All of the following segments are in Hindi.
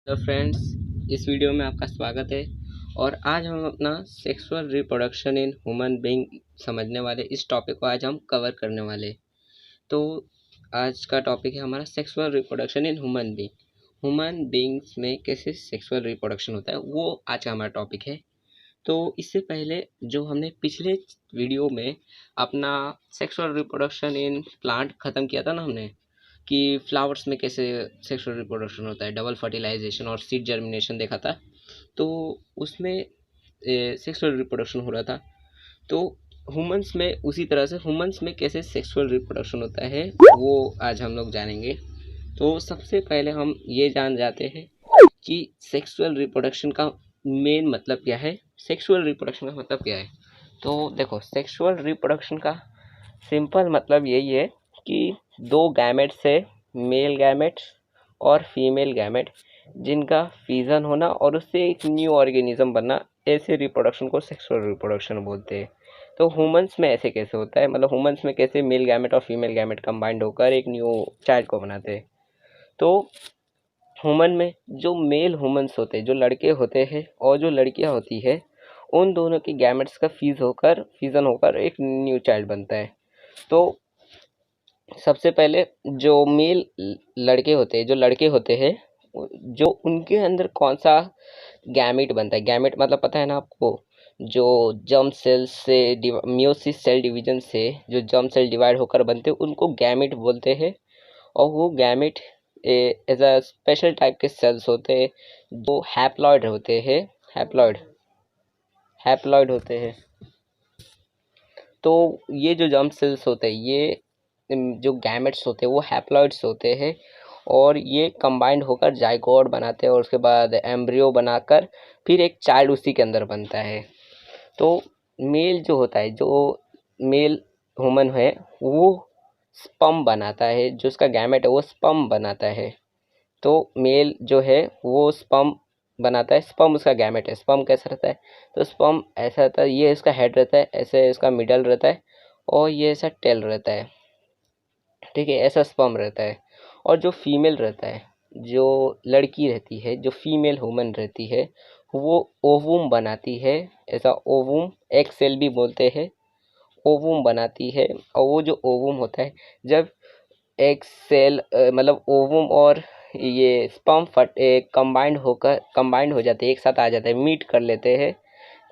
तो फ्रेंड्स, इस वीडियो में आपका स्वागत है। और आज हम अपना sexual reproduction in human being समझने वाले इस टॉपिक को आज हम कवर करने वाले। तो आज का टॉपिक है हमारा sexual reproduction in human being. Human beings में कैसे सेक्सुअल रिप्रोडक्शन होता है वो आज का हमारा टॉपिक है। तो इससे पहले जो हमने पिछले वीडियो में अपना सेक्सुअल रिप्रोडक्शन इन प्लांट ख़त्म किया था ना हमने, कि फ्लावर्स में कैसे सेक्सुअल रिप्रोडक्शन होता है, डबल फर्टिलाइजेशन और सीड जर्मिनेशन देखा था। तो उसमें सेक्सुअल रिप्रोडक्शन हो रहा था। तो ह्यूमंस में उसी तरह से ह्यूमंस में कैसे सेक्सुअल रिप्रोडक्शन होता है वो आज हम लोग जानेंगे। तो सबसे पहले हम ये जान जाते हैं कि सेक्सुअल रिप्रोडक्शन का मेन मतलब क्या है, सेक्सुअल रिप्रोडक्शन का मतलब क्या है। तो देखो, सेक्सुअल रिप्रोडक्शन का सिंपल मतलब यही है कि दो गैमेट से मेल गैमेट और फीमेल गैमेट जिनका फ्यूजन होना और उससे एक न्यू ऑर्गेनिज्म बनना, ऐसे रिप्रोडक्शन को सेक्सुअल रिप्रोडक्शन बोलते हैं। तो ह्यूमंस में ऐसे कैसे होता है, मतलब ह्यूमंस में कैसे मेल गैमेट और फीमेल गैमेट कंबाइंड होकर एक न्यू चाइल्ड को बनाते हैं। तो ह्यूमन में जो मेल ह्यूमंस होते हैं, जो लड़के होते हैं और जो लड़कियां होती है, उन दोनों की गैमेट्स का फ्यूजन होकर एक न्यू चाइल्ड बनता है। तो सबसे पहले जो मेल लड़के होते हैं, जो लड़के होते हैं, जो उनके अंदर कौन सा गैमेट बनता है। गैमेट मतलब पता है ना आपको, जो जर्म सेल से मियोसिस सेल डिवीजन से जो जर्म सेल डिवाइड होकर बनते हैं उनको गैमेट बोलते हैं। और वो gamete as a special type के सेल्स होते हैं जो हैप्लॉइड होते हैं। हैप्लॉइड हैप्लॉइड होते हैं। तो ये जो जर्म सेल्स होते हैं, ये जो गैमेट्स होते हैं वो हैप्लॉइड्स होते हैं और ये कंबाइंड होकर जाइगोट बनाते हैं और उसके बाद एम्ब्रियो बनाकर फिर एक चाइल्ड उसी के अंदर बनता है। तो मेल जो होता है, जो मेल ह्यूमन है, वो स्पर्म बनाता है, जो उसका गैमेट है वो स्पर्म बनाता है। तो मेल जो है वो स्पर्म बनाता है, स्पर्म उसका गैमेट है। स्पर्म कैसा रहता है, तो स्पर्म ऐसा रहता है, ये इसका हेड रहता है, ऐसे इसका मिडल रहता है और ये ऐसा टेल रहता है। ठीक है, ऐसा स्पर्म रहता है। और जो फीमेल रहता है, जो लड़की रहती है, जो फीमेल ह्यूमन रहती है, वो ओवुम बनाती है। ऐसा ओवुम, एक सेल भी बोलते हैं, ओवुम बनाती है। और वो जो ओवुम होता है, जब एक सेल मतलब ओवुम और ये स्पर्म कंबाइंड हो जाते हैं, एक साथ आ जाते हैं, मीट कर लेते हैं,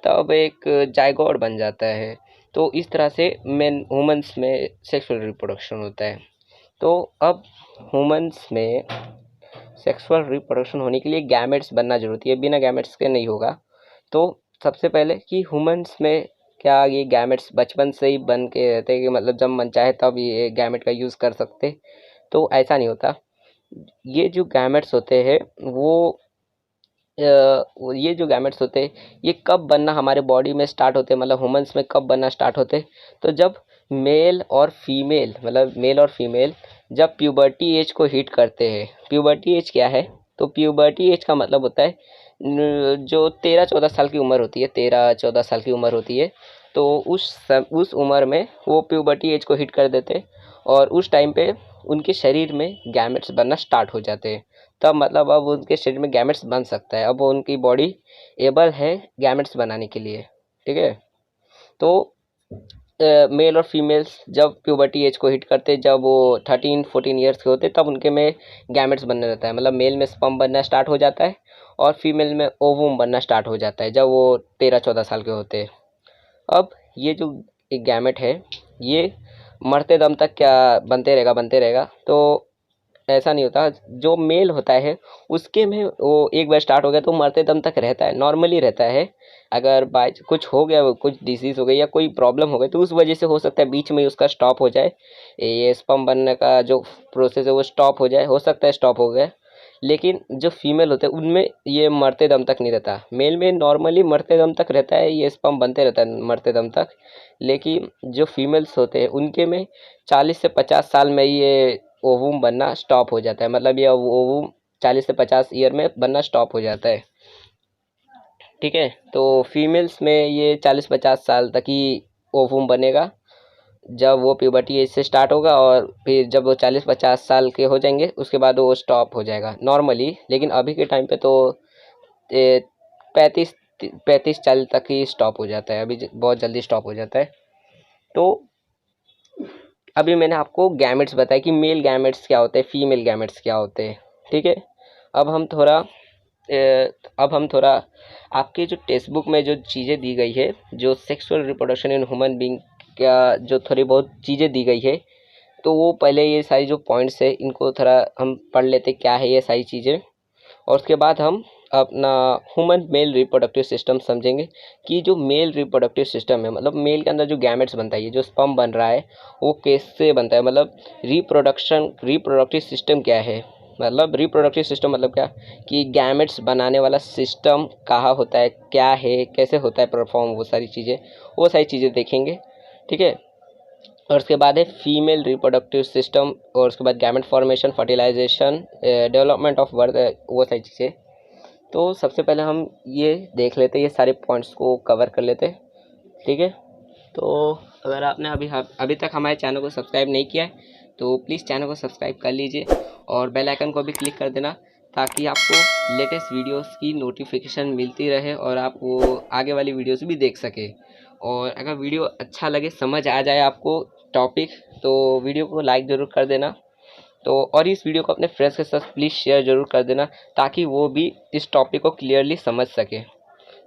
तब एक जाइगोट बन जाता है। तो इस तरह से मेन ह्यूमंस में सेक्सुअल रिप्रोडक्शन होता है। तो अब ह्यूमंस में सेक्सुअल रिप्रोडक्शन होने के लिए गैमेट्स बनना जरूरी है, बिना गैमेट्स के नहीं होगा। तो सबसे पहले कि ह्यूमंस में क्या ये गैमेट्स बचपन से ही बन के रहते हैं, कि मतलब जब मन चाहे तब ये गैमेट का यूज़ कर सकते, तो ऐसा नहीं होता। ये जो गैमेट्स होते हैं ये जो गैमेट्स होते हैं ये कब बनना हमारे बॉडी में स्टार्ट होते हैं, मतलब ह्यूमंस में कब बनना स्टार्ट होते हैं, तो जब मेल और फीमेल, मतलब मेल और फीमेल जब प्यूबर्टी एज को हिट करते हैं। प्यूबर्टी एज क्या है, तो प्यूबर्टी एज का मतलब होता है जो 13-14 साल की उम्र होती है, 13-14 साल की उम्र होती है। तो उस उम्र में वो प्यूबर्टी एज को हिट कर देते हैं और उस टाइम पे उनके शरीर में गैमेट्स बनना स्टार्ट हो जाते हैं। तब मतलब अब उनके शरीर में गैमेट्स बन सकता है, अब उनकी बॉडी एबल है गैमेट्स बनाने के लिए। ठीक है, तो मेल और फीमेल्स जब प्यूबर्टी एज को हिट करते, जब वो 13-14 ईयर्स के होते, तब उनके में गैमेट्स बनने लगता है, मतलब मेल में स्पर्म बनना स्टार्ट हो जाता है और फीमेल में ओवम बनना स्टार्ट हो जाता है जब वो 13-14 साल के होते हैं। अब ये जो एक गैमेट है, ये मरते दम तक क्या बनते रहेगा। तो ऐसा नहीं होता। जो मेल होता है उसके में वो एक बार स्टार्ट हो गया तो मरते दम तक रहता है, नॉर्मली रहता है। अगर बाय कुछ हो गया, कुछ डिसीज़ हो गई या कोई प्रॉब्लम हो गई, तो उस वजह से हो सकता है बीच में उसका स्टॉप हो जाए, ये स्पर्म बनने का जो प्रोसेस है वो स्टॉप हो जाए, हो सकता है स्टॉप हो गया। लेकिन जो फीमेल होते हैं उनमें ये मरते दम तक नहीं रहता। मेल में नॉर्मली मरते दम तक रहता है, ये स्पर्म बनते रहता है मरते दम तक। लेकिन जो फीमेल्स होते हैं उनके में 40 से 50 साल में ये ओवम बनना स्टॉप हो जाता है, मतलब ये ओवम 40 से 50 ईयर में बनना स्टॉप हो जाता है। ठीक है, तो फीमेल्स में ये 40-50 साल तक ही ओवम बनेगा। जब वो प्यूबर्टी एज से स्टार्ट होगा और फिर जब वो 40-50 साल के हो जाएंगे उसके बाद वो स्टॉप हो जाएगा नॉर्मली। लेकिन अभी के टाइम पे तो 35-40 तक ही स्टॉप हो जाता है, अभी बहुत जल्दी स्टॉप हो जाता है। तो अभी मैंने आपको गैमेट्स बताया कि मेल गैमेट्स क्या होते हैं, फीमेल गैमेट्स क्या होते हैं, ठीक है। अब हम थोड़ा आपके जो टेक्स्ट बुक में जो चीज़ें दी गई है, जो sexual reproduction in human being का जो थोड़ी बहुत चीज़ें दी गई है, तो वो पहले ये सारी जो पॉइंट्स है इनको थोड़ा हम पढ़ लेते क्या है ये सारी चीज़ें, और उसके बाद हम अपना ह्यूमन मेल रिप्रोडक्टिव सिस्टम समझेंगे कि जो मेल रिप्रोडक्टिव सिस्टम है, मतलब मेल के अंदर जो गैमेट्स बनता है, ये जो स्पर्म बन रहा है वो कैसे बनता है, मतलब रिप्रोडक्टिव सिस्टम क्या है, मतलब रिप्रोडक्टिव सिस्टम मतलब क्या कि गैमेट्स बनाने वाला सिस्टम कहाँ होता है, क्या है, कैसे होता है परफॉर्म, वो सारी चीज़ें देखेंगे, ठीक है। और उसके बाद है फीमेल रिप्रोडक्टिव सिस्टम, और उसके बाद gamete formation, fertilization, development of birth, वो सारी चीज़ें। तो सबसे पहले हम ये देख लेते, ये सारे पॉइंट्स को कवर कर लेते, ठीक है। तो अगर आपने अभी तक हमारे चैनल को सब्सक्राइब नहीं किया है तो प्लीज़ चैनल को सब्सक्राइब कर लीजिए और बेल आइकन को भी क्लिक कर देना, ताकि आपको लेटेस्ट वीडियोस की नोटिफिकेशन मिलती रहे और आप वो आगे वाली वीडियोस भी देख सके। और अगर वीडियो अच्छा लगे, समझ आ जाए आपको टॉपिक, तो वीडियो को लाइक ज़रूर कर देना। तो और इस वीडियो को अपने फ्रेंड्स के साथ प्लीज़ शेयर ज़रूर कर देना, ताकि वो भी इस टॉपिक को क्लियरली समझ सके।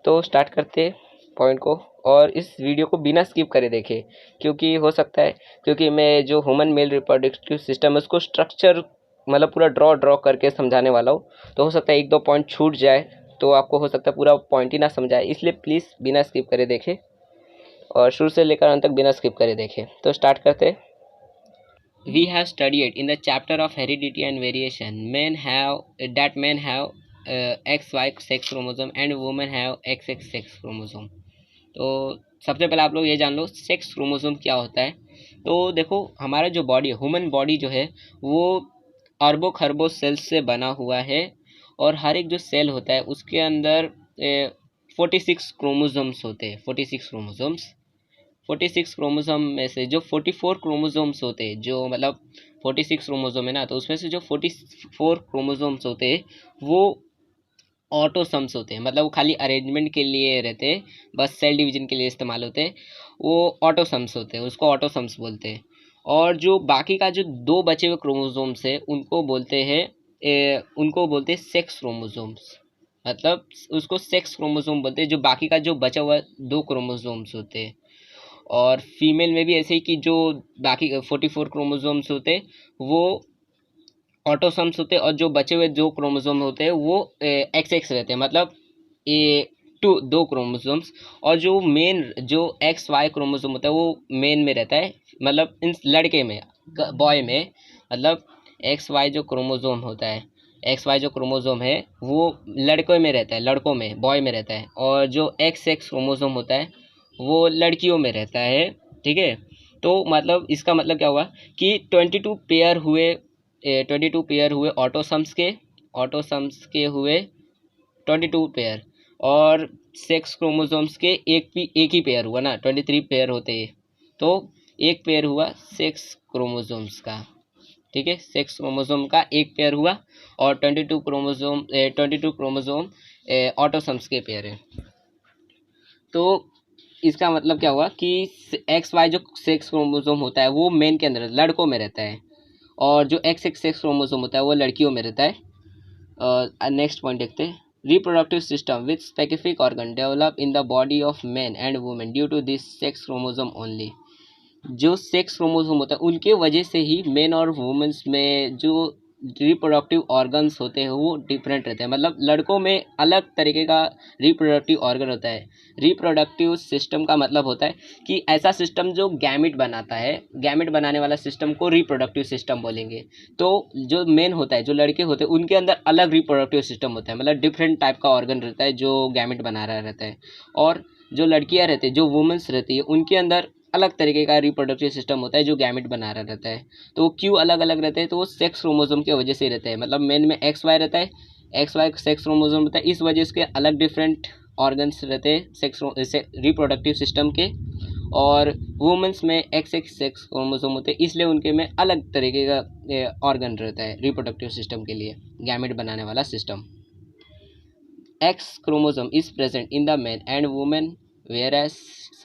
तो स्टार्ट करते पॉइंट को, और इस वीडियो को बिना स्किप करे देखें, क्योंकि हो सकता है, क्योंकि मैं जो ह्यूमन मेल रिप्रोडक्टिव सिस्टम है उसको स्ट्रक्चर मतलब पूरा ड्रॉ करके समझाने वाला हूँ, तो हो सकता है 1-2 पॉइंट छूट जाए, तो आपको हो सकता है पूरा पॉइंट ही ना समझाए, इसलिए प्लीज़ बिना स्किप करे देखें और शुरू से लेकर अंत तक बिना स्किप करे देखें। तो स्टार्ट करते। We have studied in the chapter of heredity and variation. Men have XY sex chromosome and women have XX sex chromosome. तो सबसे पहले आप लोग ये जान लो सेक्स क्रोमोसोम क्या होता है। तो देखो, हमारा जो बॉडी है, ह्यूमन बॉडी जो है वो अरबों खरबों सेल्स से बना हुआ है, और हर एक जो सेल होता है उसके अंदर 46 क्रोमोसोम्स होते हैं। 46 क्रोमोसोम में से जो 44 क्रोमोसोम्स होते हैं, जो मतलब 46 क्रोमोसोम है ना, तो उसमें से जो 44 क्रोमोसोम्स होते हैं वो ऑटोसम्स होते हैं, मतलब वो खाली अरेंजमेंट के लिए रहते हैं, बस सेल डिवीजन के लिए इस्तेमाल होते हैं, वो ऑटोसम्स होते हैं, उसको ऑटोसम्स बोलते हैं। और जो बाकी का जो 2 बचे हुए क्रोमोसोम्स है उनको बोलते हैं सेक्स क्रोमोसोम्स, मतलब उसको सेक्स क्रोमोसोम बोलते हैं, जो बाकी का जो बचा हुआ 2 क्रोमोसोम्स होते हैं। और फीमेल में भी ऐसे ही कि जो बाकी 44 क्रोमोसोम्स होते वो ऑटोसम्स होते, और जो बचे हुए 2 क्रोमोसोम होते हैं वो XX रहते हैं, मतलब ए 2 क्रोमोसोम्स। और जो मेन जो XY क्रोमोसोम होता है वो मेन में रहता है, मतलब इन लड़के में, बॉय में, मतलब XY जो क्रोमोसोम होता है, XY जो क्रोमोसोम है वो लड़कों में रहता है, लड़कों में, बॉय में रहता है, और जो XX क्रोमोसोम होता है वो लड़कियों में रहता है, ठीक है। तो मतलब इसका मतलब क्या हुआ कि 22 पेयर हुए ऑटोसम्स के हुए 22 पेयर, और सेक्स क्रोमोसोम्स के एक ही पेयर हुआ ना, 23 पेयर होते हैं, तो एक पेयर हुआ सेक्स क्रोमोसोम्स का, ठीक है। सेक्स क्रोमोसोम का एक पेयर हुआ, और 22 क्रोमोसोम ऑटोसम्स के पेयर है। तो इसका मतलब क्या हुआ कि XY जो सेक्स क्रोमोसोम होता है वो मेन के अंदर लड़कों में रहता है, और जो XX सेक्स क्रोमोसोम होता है वो लड़कियों में रहता है। नेक्स्ट पॉइंट देखते हैं। Reproductive system with specific organ develop in the body of man and women due to this sex chromosome only. जो सेक्स क्रोमोसोम होता है उनके वजह से ही मेन और वुमेन्स में जो रिप्रोडक्टिव ऑर्गन्स होते हैं वो डिफरेंट रहते हैं, मतलब लड़कों में अलग तरीके का रिप्रोडक्टिव ऑर्गन होता है। रिप्रोडक्टिव सिस्टम का मतलब होता है कि ऐसा सिस्टम जो गैमेट बनाता है, गैमेट बनाने वाला सिस्टम को रिप्रोडक्टिव सिस्टम बोलेंगे। तो जो मेन होता है, जो लड़के होते हैं उनके अंदर अलग रिप्रोडक्टिव सिस्टम होता है, मतलब डिफरेंट टाइप का ऑर्गन रहता है जो गैमेट बना रहा रहता है। और जो लड़कियां रहती है, जो वुमेन्स रहती है, उनके अंदर अलग तरीके का रिप्रोडक्टिव सिस्टम होता है जो गैमेट बना रहा रहता है। तो वो क्यों अलग अलग रहते हैं, तो वो सेक्स क्रोमोसोम की वजह से रहता है, मतलब मेन में XY रहता है, XY सेक्स क्रोमोसोम रहता है, इस वजह से अलग डिफरेंट ऑर्गन्स रहते हैं सेक्स रिप्रोडक्टिव सिस्टम के। और वुमेन्स में XX सेक्स क्रोमोसोम होते हैं, इसलिए उनके में अलग तरीके का ऑर्गन रहता है रिप्रोडक्टिव सिस्टम के लिए, गैमेट बनाने वाला system. X chromosome is present in the man and woman, whereas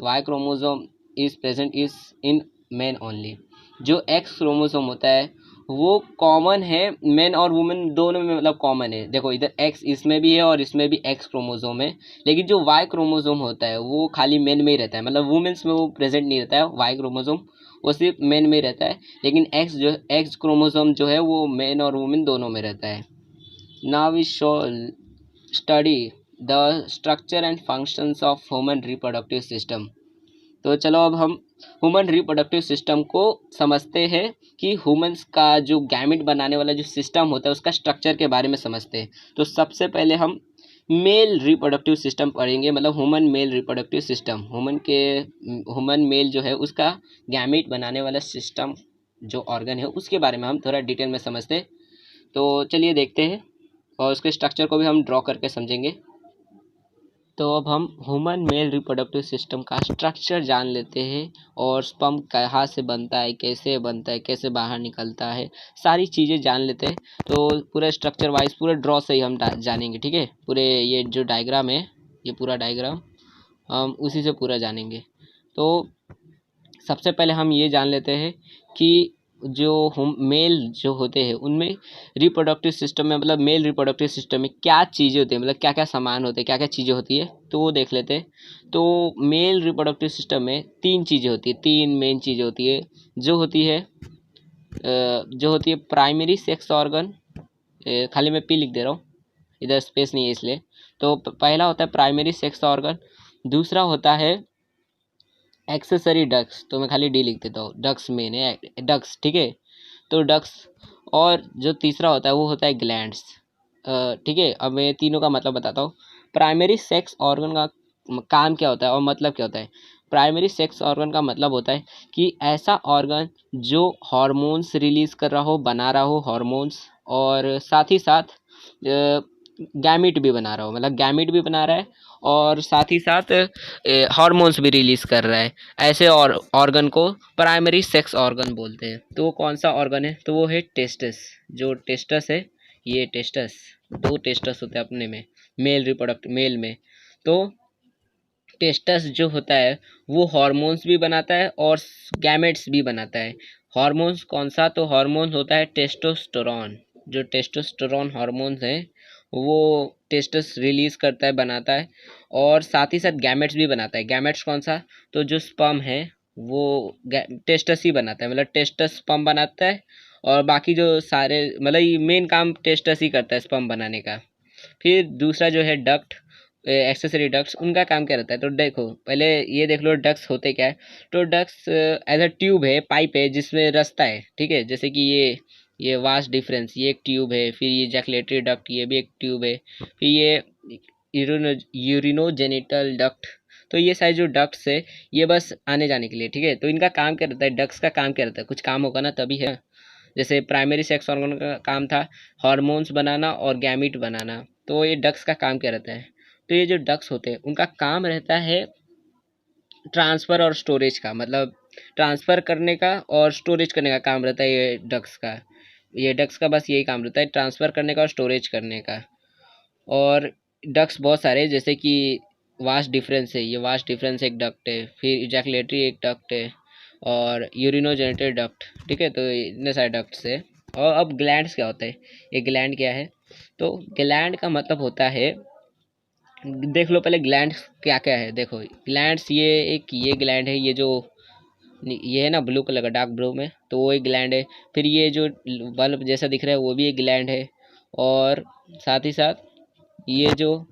Y chromosome is present is in men only। जो X क्रोमोसोम होता है वो कॉमन है मेन और वुमेन दोनों में, मतलब कॉमन है। देखो इधर X इसमें भी है और इसमें भी X क्रोमोसोम है, लेकिन जो Y क्रोमोसोम होता है वो खाली मेन में ही रहता है, मतलब वुमेन्स में वो प्रेजेंट नहीं रहता है Y क्रोमोसोम, वो सिर्फ मेन में ही रहता है। लेकिन X क्रोमोसोम जो है वो मेन और वुमेन दोनों में रहता है। Now we show study the structure and functions of human reproductive system. तो चलो अब हम ह्यूमन रिप्रोडक्टिव सिस्टम को समझते हैं कि ह्यूमंस का जो गैमेट बनाने वाला जो सिस्टम होता है उसका स्ट्रक्चर के बारे में समझते हैं। तो सबसे पहले हम मेल रिप्रोडक्टिव सिस्टम पढ़ेंगे, मतलब human male reproductive system. Human male जो है उसका गैमेट बनाने वाला सिस्टम जो ऑर्गन है उसके बारे में हम थोड़ा डिटेल में समझते हैं। तो चलिए देखते हैं और उसके स्ट्रक्चर को भी हम ड्रॉ करके समझेंगे। तो अब हम ह्यूमन मेल रिप्रोडक्टिव सिस्टम का स्ट्रक्चर जान लेते हैं और स्पर्म कहाँ से बनता है, कैसे बनता है, कैसे बाहर निकलता है, सारी चीज़ें जान लेते हैं। तो पूरे स्ट्रक्चर वाइज पूरे ड्रॉ से ही हम जानेंगे, ठीक है। पूरे ये जो डायग्राम है, ये पूरा डायग्राम हम उसी से पूरा जानेंगे। तो सबसे पहले हम ये जान लेते हैं कि जो मेल जो होते हैं उनमें रिप्रोडक्टिव सिस्टम में, मतलब मेल रिप्रोडक्टिव सिस्टम में क्या चीज़ें होती हैं, मतलब क्या क्या सामान होते हैं, क्या क्या चीज़ें होती है, तो वो देख लेते हैं। तो मेल रिप्रोडक्टिव सिस्टम में 3 चीज़ें होती है, 3 मेन चीज़ें होती है। जो होती है प्राइमरी सेक्स ऑर्गन, खाली मैं पी लिख दे रहा हूँ, इधर स्पेस नहीं है इसलिए। तो पहला होता है प्राइमरी सेक्स ऑर्गन, दूसरा होता है एक्सेसरी डक्स, तो मैं खाली डी लिख देता हूँ, डक्स मेन है, डक्स, ठीक है। तो डक्स, और जो तीसरा होता है वो होता है ग्लैंड्स, ठीक है। अब मैं तीनों का मतलब बताता हूँ। प्राइमरी सेक्स ऑर्गन का काम क्या होता है और मतलब क्या होता है। प्राइमरी सेक्स ऑर्गन का मतलब होता है कि ऐसा ऑर्गन जो हार्मोन्स रिलीज कर रहा हो, बना रहा हो हार्मोन्स, और साथ ही साथ गैमिट भी बना रहा हो, मतलब गैमिट भी बना रहा है और साथ ही साथ हार्मोन्स भी रिलीज कर रहा है। ऐसे और ऑर्गन को प्राइमरी सेक्स ऑर्गन बोलते हैं। तो वो कौन सा ऑर्गन है, तो वो है टेस्टस। जो टेस्टस है, ये टेस्टस, 2 टेस्टस होते हैं अपने में, मेल में। तो टेस्टस जो होता है वो हार्मोन्स भी बनाता है और गैमेट्स भी बनाता है। हार्मोन्स कौन सा, तो हार्मोन्स होता है टेस्टोस्टेरोन। जो टेस्टोस्टेरोन हार्मोन्स है वो टेस्टस रिलीज करता है, बनाता है, और साथ ही साथ गैमेट्स भी बनाता है। गैमेट्स कौन सा, तो जो स्पर्म है वो टेस्टस ही बनाता है, मतलब टेस्टस स्पर्म बनाता है, और बाकी जो सारे, मतलब ये मेन काम टेस्टस ही करता है स्पर्म बनाने का। फिर दूसरा जो है डक्ट, एक्सेसरी डक्ट्स, उनका काम क्या रहता है, तो देखो पहले ये देख लो डक्ट्स होते क्या है। तो डक्ट्स एज अ ट्यूब है, पाइप है जिसमें रास्ता है, ठीक है। जैसे कि ये वास्ट डिफरेंस, ये एक ट्यूब है। फिर ये जैकुलेटरी डक्ट, ये भी एक ट्यूब है। फिर ये यूरिनोजेनिटल डक्ट। तो ये सारे जो डक्ट्स है ये बस आने जाने के लिए, ठीक है। तो इनका काम क्या रहता है, डक्ट्स का काम क्या रहता है, कुछ काम होगा ना तभी है। जैसे प्राइमरी सेक्स ऑर्गन का काम था हार्मोन्स बनाना और गैमीट बनाना, तो ये डक्ट्स का काम क्या रहता है, तो ये जो डक्ट्स होते हैं उनका काम रहता है ट्रांसफ़र और स्टोरेज का, मतलब ट्रांसफ़र करने का और स्टोरेज करने का काम रहता है ये डक्ट्स का। ये डक्ट्स का बस यही काम रहता है, ट्रांसफ़र करने का और स्टोरेज करने का। और डक्ट्स बहुत सारे हैं, जैसे कि वास्ट डिफरेंस है, ये वास्ट डिफरेंस एक डक्ट है। फिर इजैकुलेटरी एक डक्ट है, और यूरिनोजेनिटल डक्ट, ठीक है। तो इतने सारे डक्ट्स है। और अब ग्लैंड्स क्या होता है, ये ग्लैंड क्या है, तो ग्लैंड का मतलब होता है, देख लो पहले ग्लैंड्स क्या क्या है। देखो ग्लैंड्स, ये ग्लैंड है, ये जो ये है ना ब्लू कलर का, डार्क ब्लू में, तो वो एक ग्लैंड है। फिर ये जो बल्ब जैसा दिख रहा है वो भी एक ग्लैंड है। और साथ ही साथ ये जो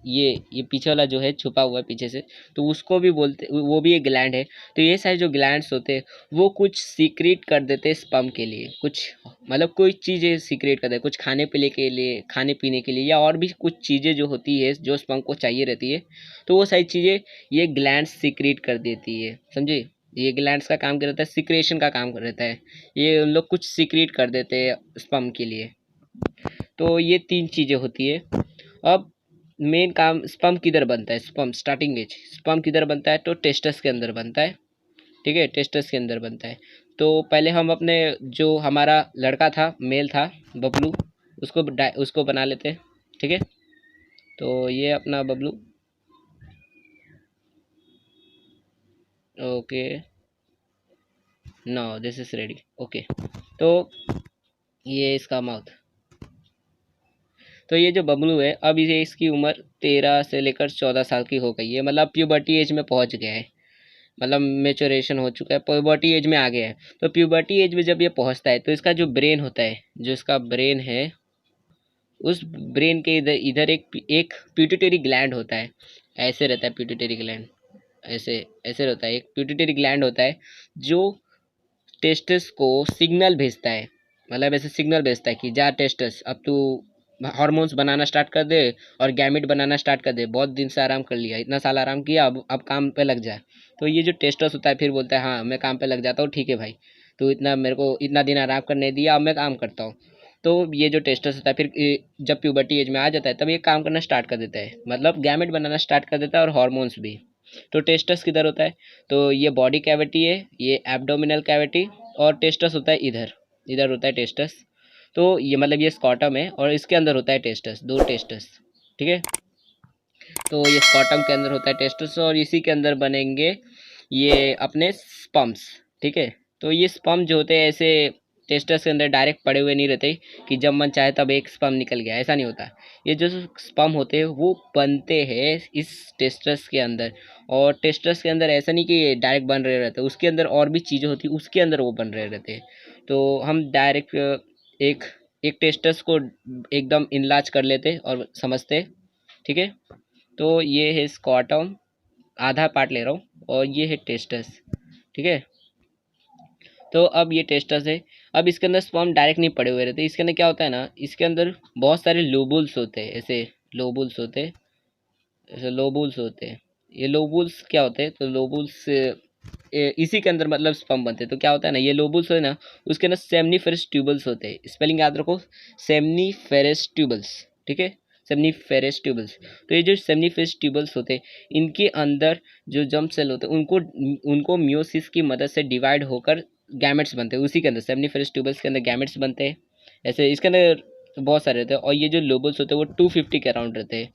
ये पीछे वाला जो है छुपा हुआ है पीछे से, तो उसको भी बोलते, वो भी एक ग्लैंड है। तो ये सारे जो ग्लैंड्स होते हैं वो कुछ सीक्रेट कर देते हैं स्पर्म के लिए, कुछ मतलब कोई चीज़ें सीक्रेट कर देते हैं, कुछ खाने पीने के लिए, खाने पीने के लिए, या और भी कुछ चीज़ें जो होती है जो स्पर्म को चाहिए रहती है, तो वो सारी चीज़ें ये ग्लैंड्स सीक्रेट कर देती है, समझे। ये ग्लैंड्स का काम क्या रहता है, सिक्रेशन का काम रहता है। ये उन लोग कुछ सीक्रेट कर देते हैं स्पर्म के लिए। तो ये 3 चीज़ें होती है। अब मेन काम स्पर्म किधर बनता है, स्पर्म स्टार्टिंग एज स्पर्म किधर बनता है, तो टेस्टस के अंदर बनता है। ठीक है, टेस्टस के अंदर बनता है। तो पहले हम अपने जो हमारा लड़का था, मेल था बबलू, उसको बना लेते हैं। ठीक है, तो ये अपना Bablu, okay, now this is ready. Okay, तो ये इसका माउथ। तो ये जो बबलू है, अब ये इसकी उम्र 13 से लेकर 14 साल की हो गई है, मतलब प्यूबर्टी एज में पहुंच गया है, मतलब मेचोरेशन हो चुका है, प्यूबर्टी एज में आ गया है। तो प्यूबर्टी एज में जब ये पहुंचता है तो इसका जो ब्रेन होता है, जो इसका ब्रेन है, उस ब्रेन के इधर इधर एक पिट्यूटरी ग्लैंड होता है। ऐसे रहता है पिट्यूटरी ग्लैंड, ऐसे ऐसे रहता है, एक पिट्यूटरी ग्लैंड होता है जो टेस्टस को सिग्नल भेजता है, मतलब ऐसे सिग्नल भेजता है कि जा टेस्टस, अब तू हार्मोन्स बनाना स्टार्ट कर दे और गैमेट बनाना स्टार्ट कर दे, बहुत दिन से आराम कर लिया, इतना साल आराम किया, अब काम पे लग जाए। तो ये जो टेस्टस होता है फिर बोलता है हाँ मैं काम पे लग जाता हूँ, ठीक है भाई, तो इतना मेरे को इतना दिन आराम करने दिया, अब मैं काम करता हूँ। तो ये जो टेस्टस होता है फिर जब प्यूबर्टी एज में आ जाता है तब ये काम करना स्टार्ट कर देता है, मतलब गैमेट बनाना स्टार्ट कर देता है और हार्मोन्स भी। तो टेस्टस किधर होता है, तो ये बॉडी कैविटी है, ये एब्डोमिनल कैविटी, और टेस्टस होता है इधर, इधर होता है टेस्टस। तो ये मतलब ये स्कॉटम है और इसके अंदर होता है टेस्टस, दो टेस्टस। ठीक है, तो ये स्कॉटम के अंदर होता है टेस्टस और इसी के अंदर बनेंगे ये अपने स्पम्स। ठीक है, तो ये स्पम जो होते हैं ऐसे टेस्टस के अंदर डायरेक्ट पड़े हुए नहीं रहते कि जब मन चाहे तब एक स्पम निकल गया, ऐसा नहीं होता। ये जो स्पम होते हैं वो बनते हैं इस टेस्टस के अंदर, और टेस्टस के अंदर ऐसा नहीं कि डायरेक्ट बन रहे रहते, उसके अंदर और भी चीज़ें होती उसके अंदर वो बन रहे रहते हैं। तो हम डायरेक्ट एक एक टेस्टस को एकदम इनलाज कर लेते और समझते। ठीक है, तो ये है स्क्वाटम, आधा पार्ट ले रहा हूँ, और ये है टेस्टस। ठीक है, तो अब ये टेस्टस है, अब इसके अंदर स्पर्म डायरेक्ट नहीं पड़े हुए रहते, इसके अंदर क्या होता है ना, इसके अंदर बहुत सारे लोबुल्स होते हैं, ऐसे लोबुल्स होते हैं, ऐसे लोबुल्स होते हैं। ये लोबुल्स क्या होते हैं, तो लोबुल्स इसी के अंदर मतलब स्पर्म बनते हैं। तो क्या होता है ना, ये लोबुल्स है ना, उसके अंदर सेमनीफेरस ट्यूबल्स होते हैं, स्पेलिंग याद रखो, सेमनीफेरस ट्यूबल्स। ठीक है, सेमनीफेरस ट्यूबल्स। तो ये जो सेमनीफेरस ट्यूबल्स होते हैं, इनके अंदर जो जर्म सेल होते हैं उनको उनको मियोसिस की मदद से डिवाइड होकर गैमेट्स बनते हैं, उसी के अंदर सेमनीफेरस ट्यूबल्स के अंदर गैमेट्स बनते हैं। ऐसे इसके अंदर बहुत सारे रहते हैं, और ये जो लोबल्स होते हैं वो 250 के अराउंड रहते हैं,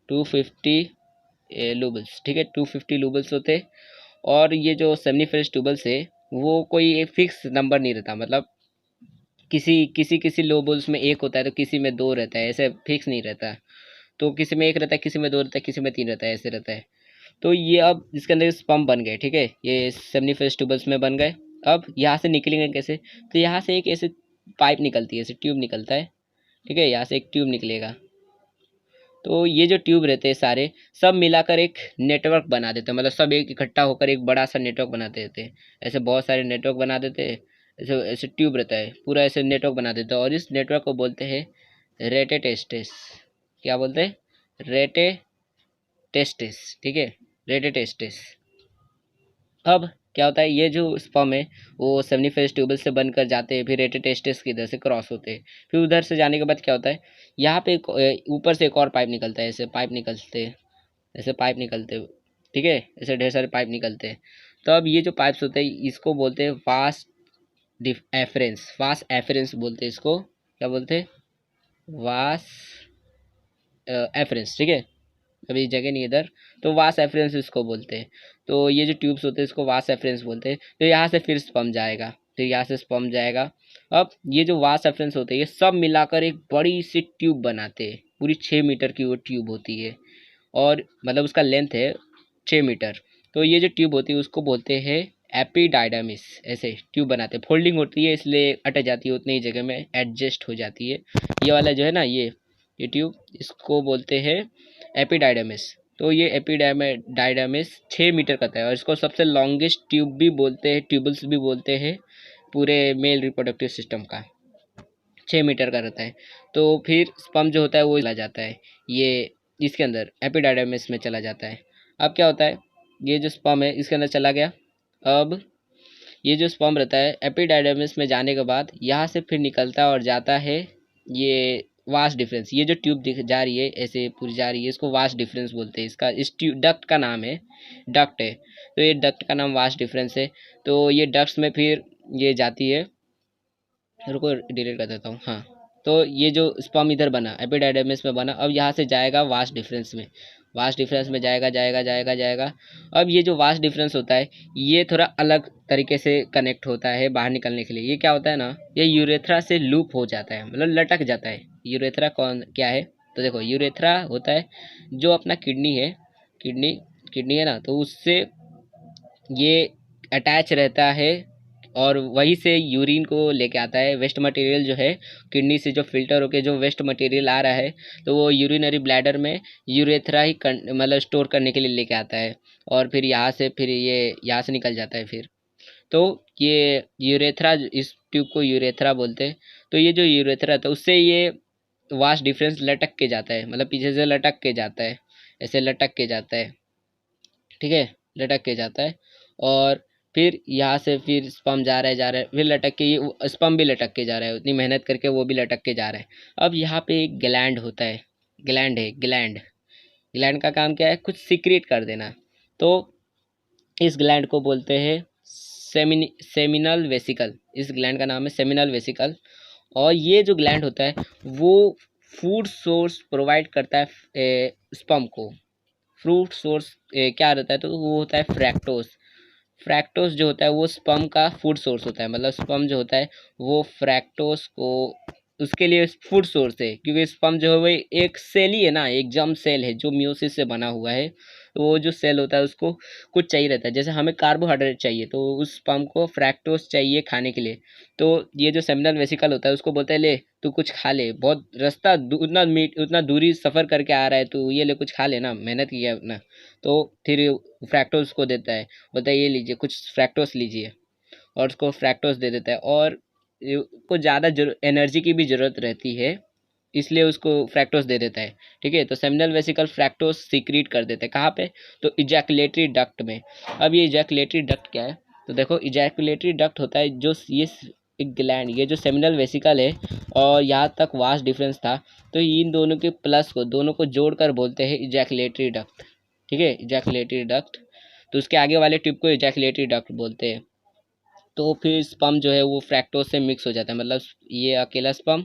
250 लूबल्स। ठीक है, 250 लूबल्स होते हैं। और ये जो सेमनीफेरस ट्यूबल्स है वो कोई एक फिक्स नंबर नहीं रहता, मतलब किसी किसी किसी लोबल्स में एक होता है तो किसी में दो रहता है, ऐसे फिक्स नहीं रहता। तो किसी में एक रहता है, किसी में दो रहता है, किसी में तीन रहता है, ऐसे रहता है। तो ये अब इसके अंदर स्पम्प बन गए। ठीक है, ये सेमनीफेरस ट्यूबल्स में बन गए। अब यहाँ से निकलेंगे कैसे, तो यहाँ से एक ऐसे पाइप निकलती है, ऐसे ट्यूब निकलता है। ठीक है, यहाँ से एक ट्यूब निकलेगा, तो ये जो ट्यूब रहते हैं सारे सब मिलाकर एक नेटवर्क बना देते हैं, मतलब सब एक इकट्ठा होकर एक बड़ा सा नेटवर्क बना देते हैं। ऐसे बहुत सारे नेटवर्क बना देते हैं, ऐसे ऐसे ट्यूब रहता है पूरा, ऐसे नेटवर्क बना देते हैं, और इस नेटवर्क को बोलते हैं रेटेटेस्टिस। क्या बोलते हैं, रेटेटेस्टिस। ठीक है, रेटेटेस्टिस। अब क्या होता है, ये जो स्पर्म है वो सेमनीफेरस ट्यूबल से बनकर जाते हैं, फिर रेटेटेस्टिस की इधर से क्रॉस होते हैं। फिर उधर से जाने के बाद क्या होता है, यहाँ पे ऊपर से एक और पाइप निकलता है, ऐसे पाइप निकलते हैं, ऐसे पाइप निकलते हैं। ठीक है, ऐसे ढेर सारे पाइप निकलते हैं। तो अब ये जो पाइप्स होते हैं इसको बोलते हैं वास एफरेंस, वास एफरेंस बोलते हैं इसको। क्या बोलते हैं, वास एफरेंस। ठीक है, अभी जगह नहीं इधर, तो वास एफरेंस इसको बोलते हैं। तो ये जो ट्यूब्स होते हैं इसको वास एफरेंस बोलते हैं। तो यहाँ से फिर स्पम जाएगा, तो यहाँ से स्पम जाएगा। अब ये जो वास एफरेंस होते हैं ये सब मिलाकर एक बड़ी सी ट्यूब बनाते हैं, पूरी 6 मीटर की वो ट्यूब होती है, और मतलब उसका लेंथ है 6 मीटर। तो ये जो ट्यूब होती है उसको बोलते हैं एपिडाइडमिस। ऐसे ट्यूब बनाते हैं, फोल्डिंग होती है इसलिए अटक जाती है, उतनी ही जगह में एडजस्ट हो जाती है। ये वाला जो है ना, ये ट्यूब, इसको बोलते हैं एपिडाइडमिस। तो ये एपिडाइडमिस 6 मीटर का है, और इसको सबसे लॉन्गेस्ट ट्यूब भी बोलते हैं, ट्यूबल्स भी बोलते हैं पूरे मेल रिप्रोडक्टिव सिस्टम का, 6 मीटर का रहता है। तो फिर स्पर्म जो होता है वो चला जाता है, ये इसके अंदर एपिडाइडमिस में चला जाता है। अब क्या होता है, ये जो स्पर्म है इसके अंदर चला गया। अब ये जो स्पर्म रहता है एपिडाइडमिस में जाने के बाद यहाँ से फिर निकलता है और जाता है ये वास्ट डिफरेंस, ये जो ट्यूब दिख जा रही है ऐसे पूरी जा रही है, इसको वास्ट डिफरेंस बोलते हैं। इसका इस ट्यूब डक्ट का नाम है, डक्ट है, तो ये डक्ट का नाम वास्ट डिफरेंस है। तो ये डक्ट्स में फिर ये जाती है, रुको डिलीट कर देता हूँ, हाँ। तो ये जो स्पर्म इधर बना एपिडाइडर्मिस में बना, अब यहाँ से जाएगा वास्ट डिफरेंस में, वास्ट डिफरेंस में जाएगा जाएगा जाएगा जाएगा। अब ये जो वास्ट डिफरेंस होता है ये थोड़ा अलग तरीके से कनेक्ट होता है बाहर निकलने के लिए। ये क्या होता है ना, ये यूरेथ्रा से लूप हो जाता है, मतलब लटक जाता है। यूरेथ्रा कौन क्या है, तो देखो यूरेथ्रा होता है जो अपना किडनी है, किडनी किडनी है ना, तो उससे ये अटैच रहता है और वहीं से यूरिन को लेके आता है। वेस्ट मटेरियल जो है किडनी से जो फिल्टर होके जो वेस्ट मटेरियल आ रहा है, तो वो यूरिनरी ब्लैडर में यूरेथ्रा ही मतलब स्टोर करने के लिए लेके आता है, और फिर यहाँ से फिर ये यहाँ से निकल जाता है फिर। तो ये यूरेथ्रा, इस ट्यूब को यूरेथ्रा बोलते हैं। तो ये जो यूरेथ्रा था उससे ये वास्ट डिफरेंस लटक के जाता है, मतलब पीछे से लटक के जाता है, ऐसे लटक के जाता है, ठीक है, लटक के जाता है। और फिर यहाँ से फिर स्पम जा रहा है जा रहा है, फिर लटक के ये स्पम भी लटक के जा रहा है, उतनी मेहनत करके वो भी लटक के जा रहा है। अब यहाँ पे एक ग्लैंड होता है, ग्लैंड है, ग्लैंड, ग्लैंड का काम क्या है, कुछ सीक्रेट कर देना। तो इस ग्लैंड को बोलते हैं सेमिनल वेसिकल, इस ग्लैंड का नाम है सेमिनल वेसिकल। और ये जो ग्लैंड होता है वो फूड सोर्स प्रोवाइड करता है स्पम को। फ्रूट सोर्स क्या रहता है, तो वो होता है फ्रैक्टोस। फ्रैक्टोस जो होता है वो स्पर्म का फूड सोर्स होता है, मतलब स्पर्म जो होता है वो फ्रैक्टोस को उसके लिए फूड सोर्स है, क्योंकि स्पर्म जो है वो एक सेल ही है ना, एक जर्म सेल है जो मियोसिस से बना हुआ है। तो वो जो सेल होता है उसको कुछ चाहिए रहता है, जैसे हमें कार्बोहाइड्रेट चाहिए तो उस स्पर्म को फ्रैक्टोस चाहिए खाने के लिए। तो ये जो सेमिनल वेसिकल होता है उसको बोलता है ले तू कुछ खा ले, बहुत रास्ता उतना मीट उतना दूरी सफ़र करके आ रहा है, तू ये ले कुछ खा ले ना, मेहनत किया अपना। तो फिर फ्रैक्टोस को देता है, बोलता है ये लीजिए कुछ फ्रैक्टोस लीजिए, और उसको फ्रैक्टोस दे देता है। और को ज़्यादा एनर्जी की भी ज़रूरत रहती है, इसलिए उसको फ्रैक्टोस दे देता है, ठीक है। तो सेमिनल वेसिकल फ्रैक्टोस सीक्रेट कर देते हैं कहाँ पे, तो इजैकुलेटरी डक्ट में। अब ये इजैकुलेटरी डक्ट क्या है, तो देखो इजैकुलेटरी डक्ट होता है जो ये एक ग्लैंड, ये जो सेमिनल वेसिकल है और यहाँ तक वास्ट डिफरेंस था, तो इन दोनों के प्लस को दोनों को जोड़कर बोलते हैं इजैकुलेटरी डक्ट, ठीक है, इजैकुलेटरी डक्ट। तो उसके आगे वाले ट्यूब को इजैकुलेटरी डक्ट बोलते हैं। तो फिर स्पर्म जो है वो फ्रैक्टोज से मिक्स हो जाता है, मतलब ये अकेला स्पर्म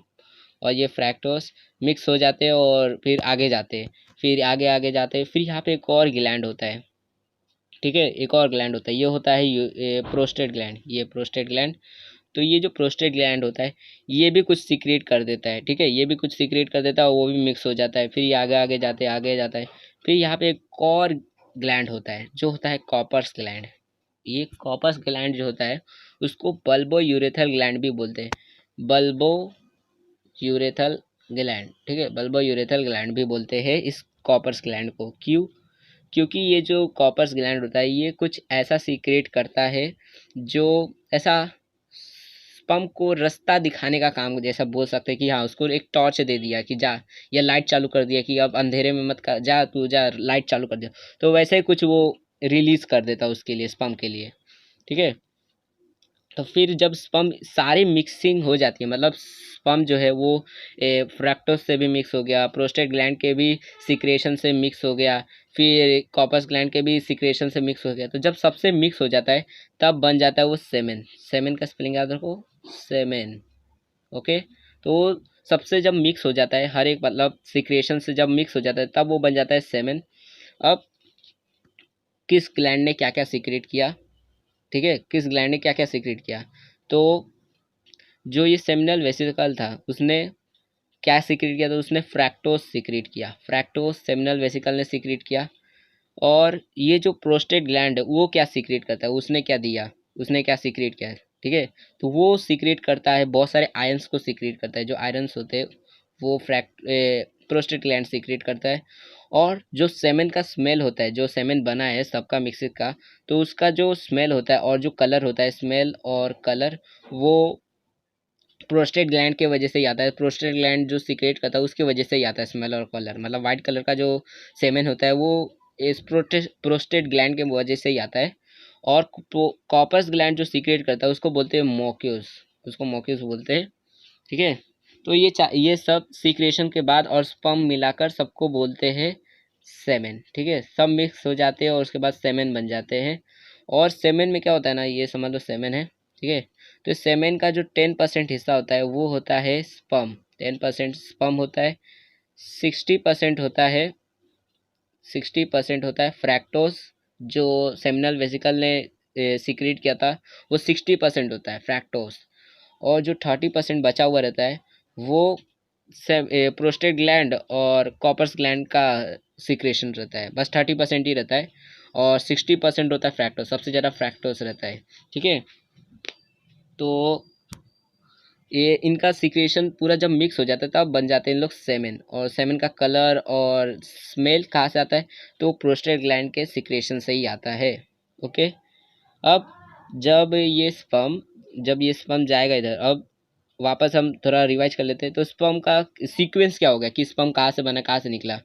और ये फ्रैक्टोज मिक्स हो जाते हैं और फिर आगे जाते हैं, फिर आगे आगे जाते हैं। फिर यहाँ पे एक और ग्लैंड होता है, ठीक है, एक और ग्लैंड होता है, ये होता है प्रोस्टेट ग्लैंड, ये प्रोस्टेट ग्लैंड। तो ये जो प्रोस्टेट ग्लैंड होता है ये भी कुछ सीक्रेट कर देता है, ठीक है, ये भी कुछ सीक्रेट कर देता है और वो भी मिक्स हो जाता है, फिर ये आगे आगे जाते आगे जाता है। फिर यहाँ पे एक और ग्लैंड होता है जो होता है कॉपर्स ग्लैंड। ये कॉपर्स ग्लैंड जो होता है उसको बल्बो यूरेथल ग्लैंड भी बोलते हैं, बल्बो यूरेथल ग्लैंड, ठीक है, बल्बो यूरेथल ग्लैंड भी बोलते हैं इस कॉपर्स ग्लैंड को। क्यों, क्योंकि ये जो कॉपर्स ग्लैंड होता है ये कुछ ऐसा सीक्रेट करता है जो ऐसा स्पर्म को रास्ता दिखाने का काम, जैसा बोल सकते हैं कि हाँ उसको एक टॉर्च दे दिया कि जा, या लाइट चालू कर दिया कि अब अंधेरे में मत कर, जा तू जा लाइट चालू कर दिया, तो वैसे ही कुछ वो रिलीज कर देता उसके लिए, स्पर्म के लिए, ठीक है। तो फिर जब स्पर्म सारी मिक्सिंग हो जाती है, मतलब स्पर्म जो है वो फ्रक्टोज से भी मिक्स हो गया, प्रोस्टेट ग्लैंड के भी सिक्रेशन से मिक्स हो गया, फिर कॉपस ग्लैंड के भी सिक्रेशन से मिक्स हो गया, तो जब सबसे मिक्स हो जाता है तब बन जाता है वो सेमेन। सेमेन का स्पेलिंग याद रखो, सेमेन, ओके। तो सबसे जब मिक्स हो जाता है हर एक, मतलब सिक्रेशन से जब मिक्स हो जाता है तब वो बन जाता है सेमेन। अब किस ग्लैंड ने क्या क्या सीक्रेट किया, ठीक है, किस ग्लैंड ने क्या क्या सीक्रेट किया, तो जो ये सेमिनल वेसिकल था उसने क्या सीक्रेट किया, तो उसने फ्रैक्टोस सीक्रेट किया, फ्रैक्टोस सेमिनल वेसिकल ने सीक्रेट किया। और ये जो प्रोस्टेट ग्लैंड है वो क्या सीक्रेट करता है, उसने क्या दिया, उसने क्या सीक्रेट किया है, ठीक है, तो वो सीक्रेट करता है बहुत सारे आयंस को सीक्रेट करता है, जो आयरन्स होते हैं वो प्रोस्टेट ग्लैंड सीक्रेट करता है। और जो सेमेन का स्मेल होता है, जो सेमेन बना है सबका मिक्सिंग का, तो उसका जो स्मेल होता है और जो कलर होता है, स्मेल और कलर, वो प्रोस्टेट ग्लैंड के वजह से ही आता है। प्रोस्टेट ग्लैंड जो सीक्रेट करता है उसकी वजह से ही आता है स्मेल और कलर, मतलब वाइट कलर का जो सेमेन होता है वो इस प्रोस्टेट ग्लैंड के वजह से ही आता है। और कॉपर्स ग्लैंड जो सीक्रेट करता है उसको बोलते हैं मोक्यूस, उसको मोक्यूस बोलते हैं, ठीक है। तो ये सब सीक्रेशन के बाद और स्पर्म मिलाकर सबको बोलते हैं सेमेन। ठीक है, सब मिक्स हो जाते हैं और उसके बाद सेमेन बन जाते हैं। और सेमेन में क्या होता है ना, ये समझ लो सेमेन है। ठीक है, तो सेमेन का जो 10% हिस्सा होता है वो होता है स्पर्म। 10% स्पर्म होता है। 60% होता है 60% होता है फ्रैक्टोज, जो सेमिनल वेसिकल ने सीक्रेट किया था, वो 60% होता है फ्रैक्टोज। और जो 30% बचा हुआ रहता है वो प्रोस्टेट ग्लैंड और कॉपर्स ग्लैंड का सीक्रेशन रहता है, बस 30% ही रहता है। और 60% होता है फ्रैक्टोज, सबसे ज़्यादा फ्रैक्टोज रहता है। ठीक है, तो ये इनका सीक्रेशन पूरा जब मिक्स हो जाता है तब बन जाते हैं इन लोग सेमेन। और सेमेन का कलर और स्मेल कहाँ से आता है, तो प्रोस्टेट ग्लैंड के सीक्रेशन से ही आता है। ओके, अब जब ये स्पर्म जाएगा इधर, अब वापस हम थोड़ा रिवाइज कर लेते हैं। तो स्पर्म का सीक्वेंस क्या हो गया कि स्पर्म कहाँ से बना, कहाँ से निकला।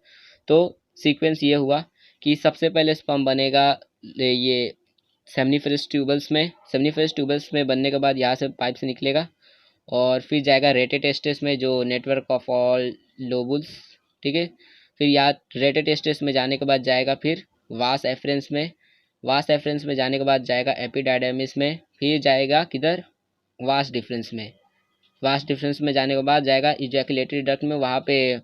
तो सीक्वेंस ये हुआ कि सबसे पहले स्पर्म बनेगा ये सेमनीफेरस ट्यूबल्स में बनने के बाद यहाँ से पाइप से निकलेगा और फिर जाएगा रेटेटेस्टिस में, जो नेटवर्क ऑफ ऑल लोबुल्स। ठीक है, फिर यहाँ रेटेटेस्टिस में जाने के बाद जाएगा फिर वास एफरेंस में, वास एफरेंस में जाने के बाद जाएगा एपिडायडेमिस में, फिर जाएगा किधर, वास डिफरेंस में। वास डिफरेंस में जाने के बाद जाएगा इजैकुलेटरी डक्ट में, वहाँ पे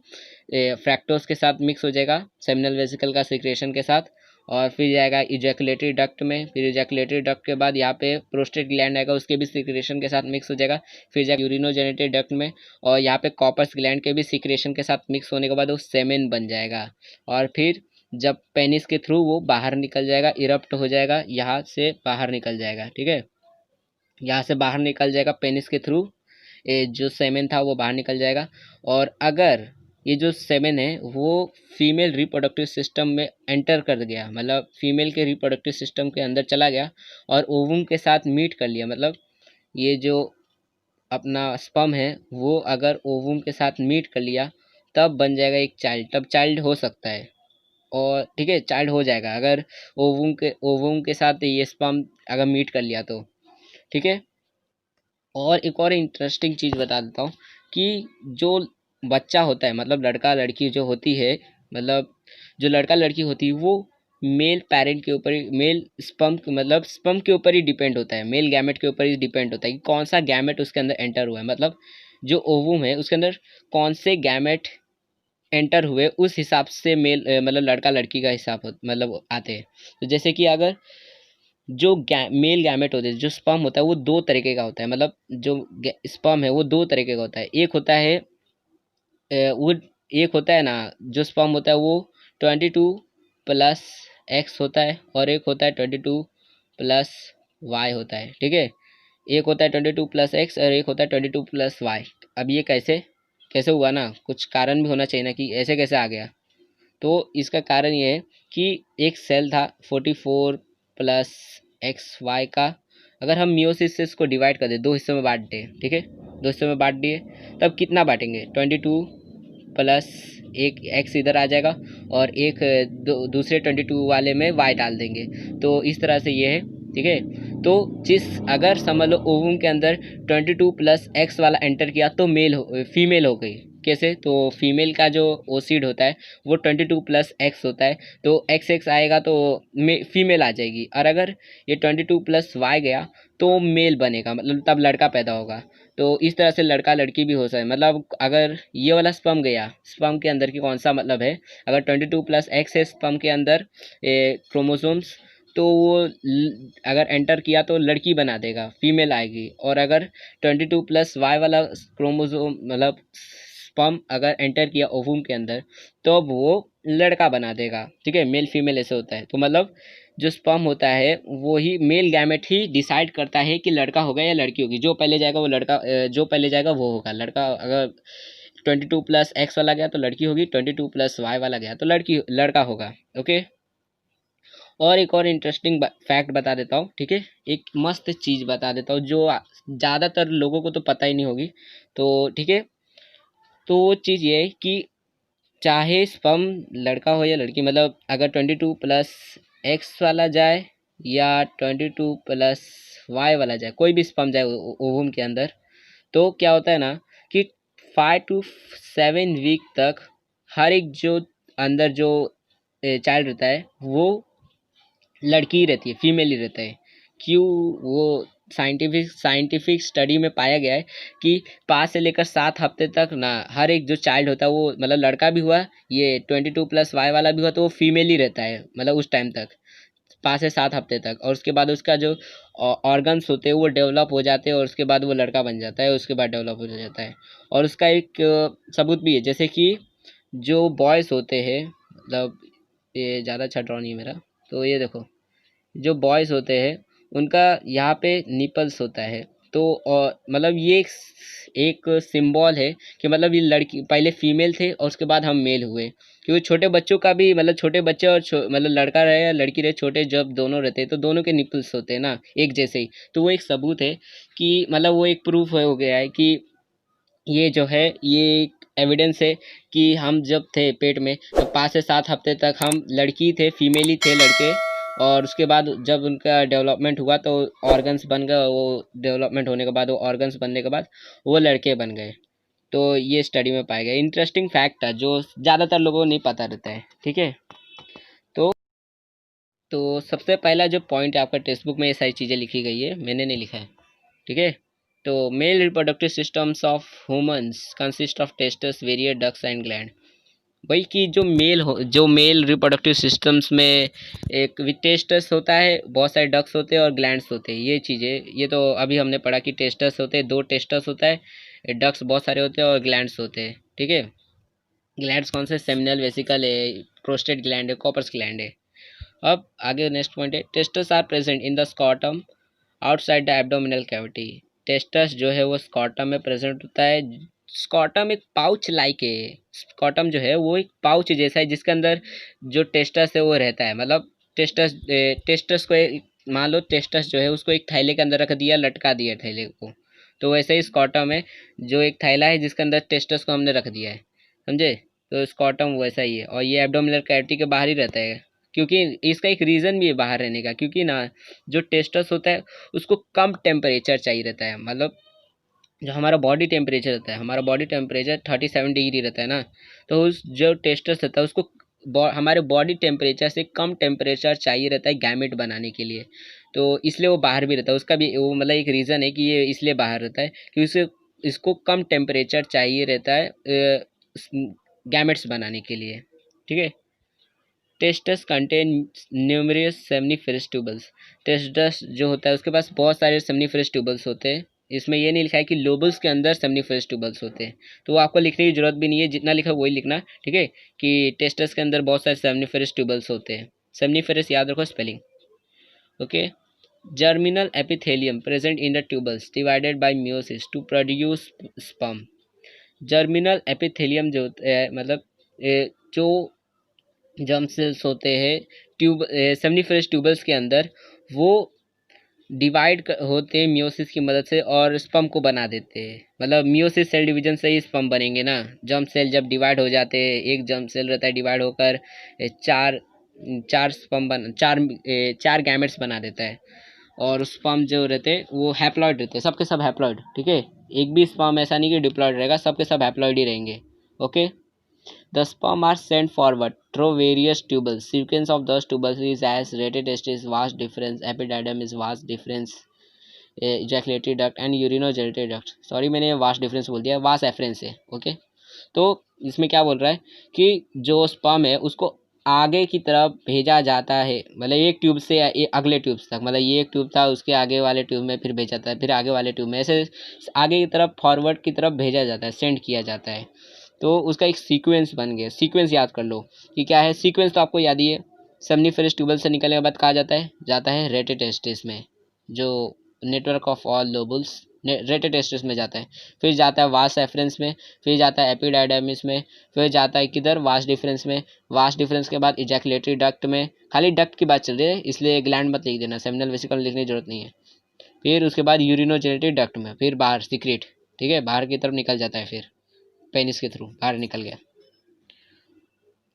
फ्रैक्टोज के साथ मिक्स हो जाएगा सेमिनल वेसिकल का सीक्रेशन के साथ। और फिर जाएगा इजैकुलेटरी डक्ट में, फिर इजैकुलेटरी डक्ट के बाद यहाँ पे प्रोस्टेट ग्लैंड आएगा, उसके भी सीक्रेशन के साथ मिक्स हो जाएगा। फिर जाएगा यूरिनोजेनिटरी डक्ट में, और यहाँ पे कॉपर्स ग्लैंड के भी सीक्रेशन के साथ मिक्स होने के बाद वो सेमेन बन जाएगा। और फिर जब पेनिस के थ्रू वो बाहर निकल जाएगा, इरप्ट हो जाएगा, यहाँ से बाहर निकल जाएगा। ठीक है, यहाँ से बाहर निकल जाएगा पेनिस के थ्रू, ये जो सेमेन था वो बाहर निकल जाएगा। और अगर ये जो सेमेन है वो फीमेल रिप्रोडक्टिव सिस्टम में एंटर कर गया, मतलब फीमेल के रिप्रोडक्टिव सिस्टम के अंदर चला गया और ओवम के साथ मीट कर लिया, मतलब ये जो अपना स्पर्म है वो अगर ओवम के साथ मीट कर लिया, तब बन जाएगा एक चाइल्ड, तब चाइल्ड हो सकता है। और ठीक है, चाइल्ड हो जाएगा अगर ओवम के साथ ये स्पर्म अगर मीट कर लिया तो। ठीक है, और एक और इंटरेस्टिंग चीज़ बता देता हूँ कि जो बच्चा होता है, मतलब लड़का लड़की जो होती है, मतलब जो लड़का लड़की होती है वो मेल पेरेंट के ऊपर, मेल स्पर्म मतलब स्पर्म के ऊपर ही डिपेंड होता है, मेल गैमेट के ऊपर ही डिपेंड होता है कि कौन सा गैमेट उसके अंदर एंटर हुआ है, मतलब जो ओवम है उसके अंदर कौन से गैमेट एंटर हुए उस हिसाब से मेल मतलब लड़का लड़की का हिसाब मतलब आते हैं। तो जैसे कि अगर जो मेल गैमेट होते हैं, जो स्पर्म होता है वो दो तरीके का होता है, मतलब जो स्पर्म है वो दो तरीके का होता है। एक होता है वो एक होता है ना, जो स्पर्म होता है वो 22+X होता है, और एक होता है 22+Y होता है। ठीक है, एक होता है 22+X और एक होता है 22+Y। अब ये कैसे कैसे हुआ ना, कुछ कारण भी होना चाहिए ना कि ऐसे कैसे आ गया। तो इसका कारण ये है कि एक सेल था 44+XY का, अगर हम मियोसिस से इसको डिवाइड कर दें, दो हिस्सों में बांट दें। ठीक है, दो हिस्सों में बांट दिए, तब कितना बांटेंगे, 22 प्लस एक एक्स इधर आ जाएगा और एक दूसरे 22 वाले में वाई डाल देंगे। तो इस तरह से ये है। ठीक है, तो जिस अगर समझ लो ओवम के अंदर 22+X वाला एंटर किया तो फीमेल हो गई। कैसे, तो फीमेल का जो ओसीड होता है वो 22+X होता है, तो XX आएगा तो फीमेल आ जाएगी। और अगर ये 22+Y गया तो मेल बनेगा, मतलब तब लड़का पैदा होगा। तो इस तरह से लड़का लड़की भी हो सकता है, मतलब अगर ये वाला स्पर्म गया, स्पर्म के अंदर की कौन सा मतलब है, अगर 22+X है स्पर्म के अंदर क्रोमोसोम्स, तो वो अगर एंटर किया तो लड़की बना देगा, फीमेल आएगी। और अगर 22+Y वाला क्रोमोसोम मतलब स्पर्म अगर एंटर किया ओवम के अंदर तो अब वो लड़का बना देगा। ठीक है, मेल फीमेल ऐसे होता है। तो मतलब जो स्पर्म होता है वो ही मेल गैमेट ही डिसाइड करता है कि लड़का होगा या लड़की होगी। जो पहले जाएगा वो लड़का, जो पहले जाएगा वो होगा लड़का। अगर 22+X वाला गया तो लड़की होगी, 22+Y वाला गया तो लड़का होगा। ओके, और एक और इंटरेस्टिंग फैक्ट बता देता हूँ। ठीक है, एक मस्त चीज़ बता देता हूँ जो ज़्यादातर लोगों को तो पता ही नहीं होगी। तो ठीक है, तो वो चीज़ ये है कि चाहे स्पर्म लड़का हो या लड़की, मतलब अगर 22+X वाला जाए या 22+Y वाला जाए, कोई भी स्पर्म जाए ओवम के अंदर, तो क्या होता है ना कि 5 to 7 वीक तक हर एक जो अंदर जो चाइल्ड रहता है वो लड़की ही रहती है, फीमेल ही रहता है। क्यों? वो साइंटिफिक स्टडी में पाया गया है कि 5 से लेकर 7 हफ्ते तक ना हर एक जो चाइल्ड होता है वो मतलब लड़का भी हुआ, ये 22+Y वाला भी हुआ तो वो फीमेल ही रहता है मतलब उस टाइम तक, 5 से 7 हफ्ते तक। और उसके बाद उसका जो ऑर्गन्स होते हैं वो डेवलप हो जाते हैं और उसके बाद वो लड़का बन जाता है, उसके बाद डेवलप हो जाता है। और उसका एक सबूत भी है, जैसे कि जो बॉयज़ होते हैं, मतलब ये ज़्यादा अच्छा ड्रॉ नहीं है मेरा, तो ये देखो जो बॉयज़ होते हैं उनका यहाँ पे निपल्स होता है। तो और मतलब ये एक सिंबल है कि मतलब ये लड़की पहले फीमेल थे और उसके बाद हम मेल हुए। क्योंकि छोटे बच्चों का भी मतलब छोटे बच्चे और मतलब लड़का रहे या लड़की रहे, छोटे जब दोनों रहते हैं तो दोनों के निपल्स होते हैं ना एक जैसे ही। तो वो एक सबूत है कि मतलब वो एक प्रूफ हो गया है कि ये जो है ये एक एविडेंस है कि हम जब थे पेट में तो 5 से 7 हफ्ते तक हम लड़की थे, फीमेल ही थे लड़के। और उसके बाद जब उनका डेवलपमेंट हुआ तो ऑर्गन्स बन गए, वो डेवलपमेंट होने के बाद वो ऑर्गन्स बनने के बाद वो लड़के बन गए। तो ये स्टडी में पाया गया, इंटरेस्टिंग फैक्ट है जो ज़्यादातर लोगों को नहीं पता रहता है। ठीक है, तो सबसे पहला जो पॉइंट है आपका टेक्स्ट बुक में ये सारी चीज़ें लिखी गई है, मैंने नहीं लिखा है। ठीक है, तो male reproductive systems of humans consist of testes, variate ducts and gland. वही कि जो मेल रिप्रोडक्टिव सिस्टम्स में एक टेस्टस होता है, बहुत सारे डक्स होते हैं और ग्लैंड्स होते हैं। ये चीज़ें ये तो अभी हमने पढ़ा कि टेस्टस होते हैं, 2 टेस्टस होता है, डक्स बहुत सारे होते हैं और ग्लैंड्स होते हैं। ठीक है, ग्लैंड्स कौन से? सेमिनल वेसिकल है, प्रोस्टेट ग्लैंड है, कॉपर्स ग्लैंड है। अब आगे नेक्स्ट पॉइंट है, testes are present in the scrotum outside the abdominal cavity. Testes जो है वो स्कॉटम में प्रेजेंट होता है। स्कॉटम एक पाउच लाइक है, स्कॉटम जो है वो एक पाउच जैसा है जिसके अंदर जो टेस्टस है वो रहता है। मतलब टेस्टस को मान लो टेस्टस जो है उसको एक थैले के अंदर रख दिया, लटका दिया थैले को, तो वैसे ही स्कॉटम है जो एक थैला है जिसके अंदर टेस्टस को हमने रख दिया है, समझे? तो स्कॉटम वैसा ही है और ये एब्डोमिनल कैविटी के बाहर ही रहता है। क्योंकि इसका एक रीज़न भी है बाहर रहने का, क्योंकि ना जो टेस्टस होता है उसको कम टेम्परेचर चाहिए रहता है। मतलब जो हमारा बॉडी टेम्परेचर रहता है, हमारा बॉडी टेम्परेचर 37 डिग्री रहता है ना, तो उस जो टेस्टस रहता है उसको हमारे बॉडी टेम्परेचर से कम टेम्परेचर चाहिए रहता है गैमेट बनाने के लिए। तो इसलिए वो बाहर भी रहता है, उसका भी वो मतलब एक रीज़न है कि ये इसलिए बाहर रहता है कि उसे इसको कम टेम्परेचर चाहिए रहता है गैमेट्स बनाने के लिए। ठीक है, टेस्टस कंटेन न्यूमरस सेमनीफेरस ट्यूबल्स। टेस्टस जो होता है उसके पास बहुत सारे सेमनीफेरस ट्यूबल्स होते हैं। इसमें ये नहीं लिखा है कि लोबल्स के अंदर सेमनीफेरस ट्यूबल्स होते हैं, तो वो आपको लिखने की जरूरत भी नहीं है, जितना लिखा वही लिखना। ठीक है, कि टेस्टस के अंदर बहुत सारे सेमनीफेरस ट्यूबल्स होते हैं। सेमनीफेरस याद रखो spelling. Okay, germinal epithelium present in the tubules divided by meiosis to produce sperm. Germinal epithelium जो है मतलब जो जर्म सेल्स होते हैं सेमनीफेरस ट्यूबल्स के अंदर, वो डिवाइड होते हैं मियोसिस की मदद से और स्पर्म को बना देते हैं। मतलब मियोसिस सेल डिवीजन से ही स्पर्म बनेंगे ना। जर्म सेल जब डिवाइड हो जाते हैं, एक जर्म सेल रहता है डिवाइड होकर चार चार स्पर्म चार गैमेट्स बना देता है। और स्पर्म जो रहते हैं वो हैप्लॉइड रहते हैं, सबके सब हैप्लॉइड। ठीक है, एक भी स्पर्म ऐसा नहीं कि डिप्लॉइड रहेगा, सबके सब हैप्लॉइड ही रहेंगे। Okay, the sperm are sent forward through various tubules. Sequence of those tubules is as rated testis, vast difference, epididymis is vast difference, ejaculatory duct and urinogenital duct. Sorry मैंने वास्ट डिफरेंस बोल दिया, वास्ट एफरेंस है। ओके, तो इसमें क्या बोल रहा है कि जो स्पर्म है उसको आगे की तरफ भेजा जाता है, मतलब एक ट्यूब से अगले ट्यूब तक। मतलब ये एक ट्यूब था, उसके आगे वाले ट्यूब में फिर भेजा जाता है, फिर आगे वाले ट्यूब में, ऐसे आगे की तरफ फॉरवर्ड की तरफ भेजा जाता है, सेंड किया जाता है। तो उसका एक सीक्वेंस बन गया। सीक्वेंस याद कर लो कि क्या है सीक्वेंस, तो आपको याद ही है। सेमनीफेरस ट्यूबल से निकलने के बाद कहा जाता है रेटेटेस्टिस में, जो नेटवर्क ऑफ ऑल लोबल्स रेटेटेस्टिस में जाता है। फिर जाता है वास एफरेंस में, फिर जाता है एपिडायडमिस में, फिर जाता है किधर वास डिफरेंस में। वास डिफरेंस के बाद इजैकुलेटरी डक्ट में। खाली डक्ट की बात चल रही है इसलिए ग्लैंड मत लिख देना, सेमिनल वेसिकल लिखने की जरूरत नहीं है। फिर उसके बाद यूरिनोजेनिटरी डक्ट में, फिर बाहर सीक्रेट। ठीक है, बाहर की तरफ निकल जाता है, फिर पेनिस के थ्रू बाहर निकल गया।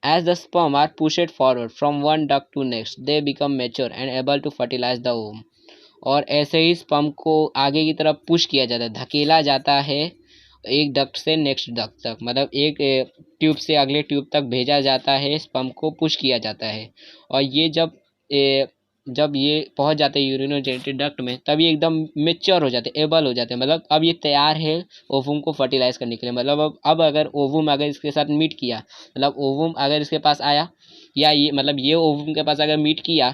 As the sperm are pushed forward from one duct to next, they become mature and able to fertilize the womb. और ऐसे ही स्पर्म को आगे की तरफ पुश किया जाता है, धकेला जाता है एक डक्ट से नेक्स्ट डक्ट तक, मतलब एक ट्यूब से अगले ट्यूब तक भेजा जाता है, स्पर्म को पुश किया जाता है। और ये जब ये पहुंच जाते हैं यूरिनोजेनिटल डक्ट में, तब ये एकदम मेच्योर हो जाते हैं, एबल हो जाते हैं, मतलब अब ये तैयार है ओवम को फर्टिलाइज करने के लिए। मतलब अब अगर ओवम अगर इसके साथ मीट किया, मतलब ओवम अगर इसके पास आया, या ये मतलब ये ओवम के पास अगर मीट किया,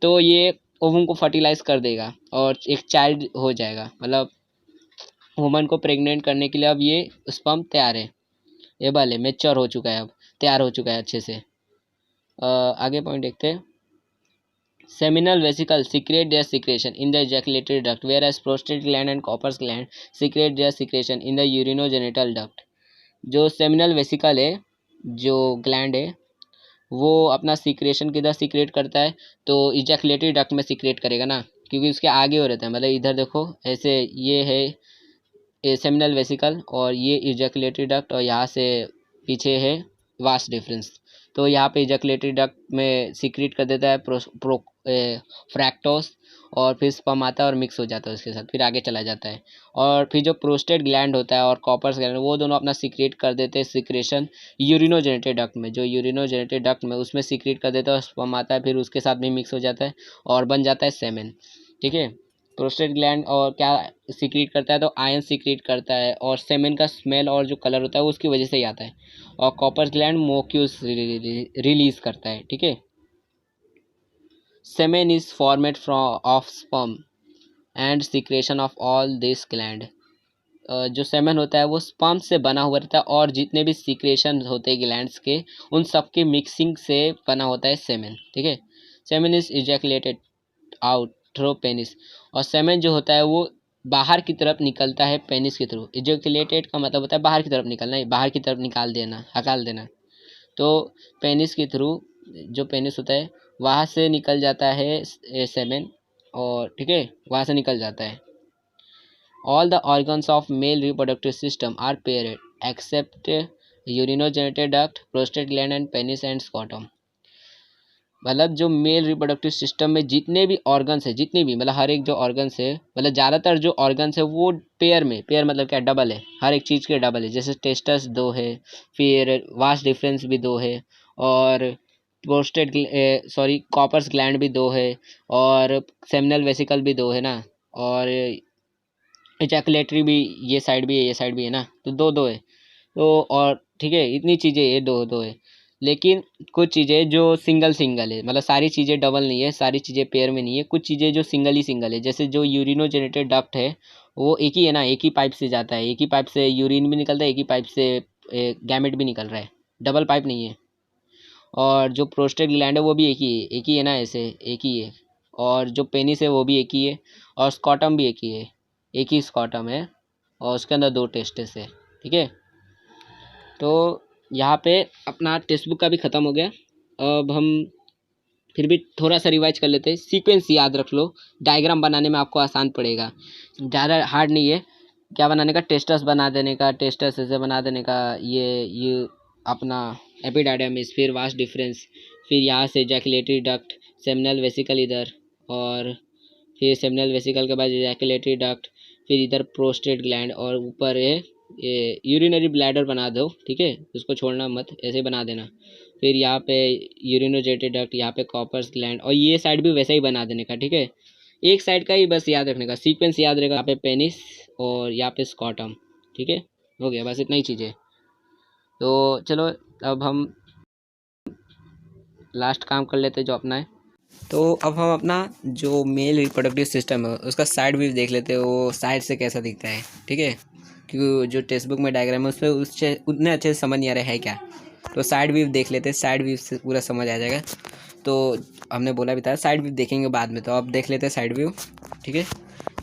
तो ये ओवम को फर्टिलाइज कर देगा और एक चाइल्ड हो जाएगा। मतलब वुमन को प्रेग्नेंट करने के लिए अब ये स्पर्म तैयार है, एबल है, मेच्योर हो चुका है, अब तैयार हो चुका है अच्छे से। आगे पॉइंट देखते हैं। Seminal vesicles secrete their secretion in the ejaculatory duct, whereas prostate gland and Cowper's gland secrete their secretion in the urinogenital duct. जो सेमिनल वेसिकल है, जो ग्लैंड है, वो अपना सीक्रेशन किधर सीक्रेट करता है, तो इजैकुलेटरी डक्ट में सीक्रेट करेगा ना, क्योंकि उसके आगे हो रहता है। मतलब इधर देखो ऐसे, ये है सेमिनल वेसिकल और ये इजैकुलेटरी डक्ट, और यहाँ से पीछे है वास्ट डिफरेंस। तो यहाँ पे इजैकुलेटरी डक्ट में सीक्रेट कर देता है फ्रैक्टोस, और फिर स्पर्म आता है और मिक्स हो जाता है उसके साथ, फिर आगे चला जाता है। और फिर जो प्रोस्टेट ग्लैंड होता है और कॉपर्स ग्लैंड, वो दोनों अपना सीक्रेट कर देते हैं सीक्रेशन यूरिनोजेनिटल डक्ट में। जो यूरिनोजेनिटल डक्ट में उसमें सीक्रेट कर देता है, स्पर्म आता है, फिर उसके साथ भी मिक्स हो जाता है और बन जाता है सेमेन। ठीक है। प्रोस्टेट ग्लैंड और क्या सीक्रेट करता है, तो आयन सीक्रेट करता है, और सेमेन का स्मेल और जो कलर होता है वो उसकी वजह से ही आता है। और कॉपर ग्लैंड मोक्यूल्स रिलीज करता है। ठीक है। Semen is format from of sperm and secretion of all this gland. जो सेमेन होता है वो स्पर्म से बना हुआ रहता है, और जितने भी सीक्रेशन होते हैं ग्लैंड्स के, उन सब के मिक्सिंग से बना होता है सेमेन। ठीक है। Semen is ejaculated out through penis. और सेमेन जो होता है वो बाहर की तरफ निकलता है पेनिस के थ्रू। इजैकुलेटेड का मतलब होता है बाहर की तरफ निकलना, बाहर की तरफ निकाल देना, हकाल देना। तो पेनिस के थ्रू, जो पेनिस होता है वहाँ से निकल जाता है सेमेन, और ठीक है, वहाँ से निकल जाता है। All the organs of male reproductive system are paired except urinogenital duct, prostate gland and penis and scrotum। मतलब जो मेल रिप्रोडक्टिव सिस्टम में जितने भी ऑर्गन्स है, जितने भी मतलब हर एक जो ऑर्गन्स है, मतलब ज़्यादातर जो ऑर्गन्स है वो पेयर में, पेयर मतलब क्या, डबल है, हर एक चीज़ के डबल है। जैसे टेस्टस 2 है, फिर वास्ट डिफरेंस भी 2 है, और प्रोस्टेट सॉरी कॉपर्स ग्लैंड भी 2 है, और सेमिनल वेसिकल भी 2 है ना, और इजैकुलेटरी भी ये साइड भी है, ये साइड भी है ना, तो 2 है। तो और ठीक है, इतनी चीज़ें ये 2 है। लेकिन कुछ चीज़ें जो सिंगल सिंगल है, मतलब सारी चीज़ें डबल नहीं है, सारी चीज़ें पेयर में नहीं है, कुछ चीज़ें जो सिंगल ही सिंगल है। जैसे जो यूरिनोजेनिटल डक्ट है वो एक ही है ना, एक ही पाइप से जाता है, एक ही पाइप से यूरिन भी निकलता है, एक ही पाइप से गैमेट भी निकल रहा है, डबल पाइप नहीं है। और जो प्रोस्टेट ग्लैंड है वो भी एक ही है ना, ऐसे एक ही है। और जो पेनिस है वो भी एक ही है, और स्कॉटम भी एक ही है, एक ही स्कॉटम है, और उसके अंदर 2 टेस्टिस है। ठीक है। तो यहाँ पे अपना टेक्स्ट बुक का भी ख़त्म हो गया। अब हम फिर भी थोड़ा सा रिवाइज कर लेते हैं। सीक्वेंस याद रख लो, डायग्राम बनाने में आपको आसान पड़ेगा, ज़्यादा हार्ड नहीं है। क्या बनाने का, टेस्टस बना देने का, टेस्टस ऐसे बना देने का, ये अपना एपिडायडमिस, फिर वास्ट डिफरेंस, फिर यहाँ से एजैकुलेटरी डक्ट, सेमिनल वेसिकल इधर, और फिर सेमिनल वेसिकल के बाद एजैकुलेटरी डक्ट, फिर इधर प्रोस्टेट ग्लैंड, और ऊपर ये यूरिनरी ब्लैडर बना दो। ठीक है, उसको छोड़ना मत, ऐसे बना देना। फिर यहाँ पे यूरिनोजेनिटल डक्ट, यहाँ पे कॉपर्स ग्लैंड, और ये साइड भी वैसा ही बना देने का। ठीक है, एक साइड का ही बस याद रखने का, सीक्वेंस याद रहेगा। यहाँ पे पेनिस और यहाँ पे स्कॉटम। ठीक है, हो गया, बस इतना ही चीज़ है। तो चलो अब हम लास्ट काम कर लेते जो अपना है। तो अब हम अपना जो मेल रिप्रोडक्टिव सिस्टम है उसका साइड व्यू देख लेते हैं, वो साइड से कैसा दिखता है। ठीक है, क्योंकि जो टेक्स्ट बुक में डायग्राम है उसमें उससे उतने अच्छे से समझ नहीं आ रहा है क्या, तो साइड व्यू देख लेते हैं, साइड व्यू से पूरा समझ आ जाएगा। तो हमने बोला भी था साइड व्यू देखेंगे बाद में, तो अब देख लेते हैं साइड व्यू। ठीक है,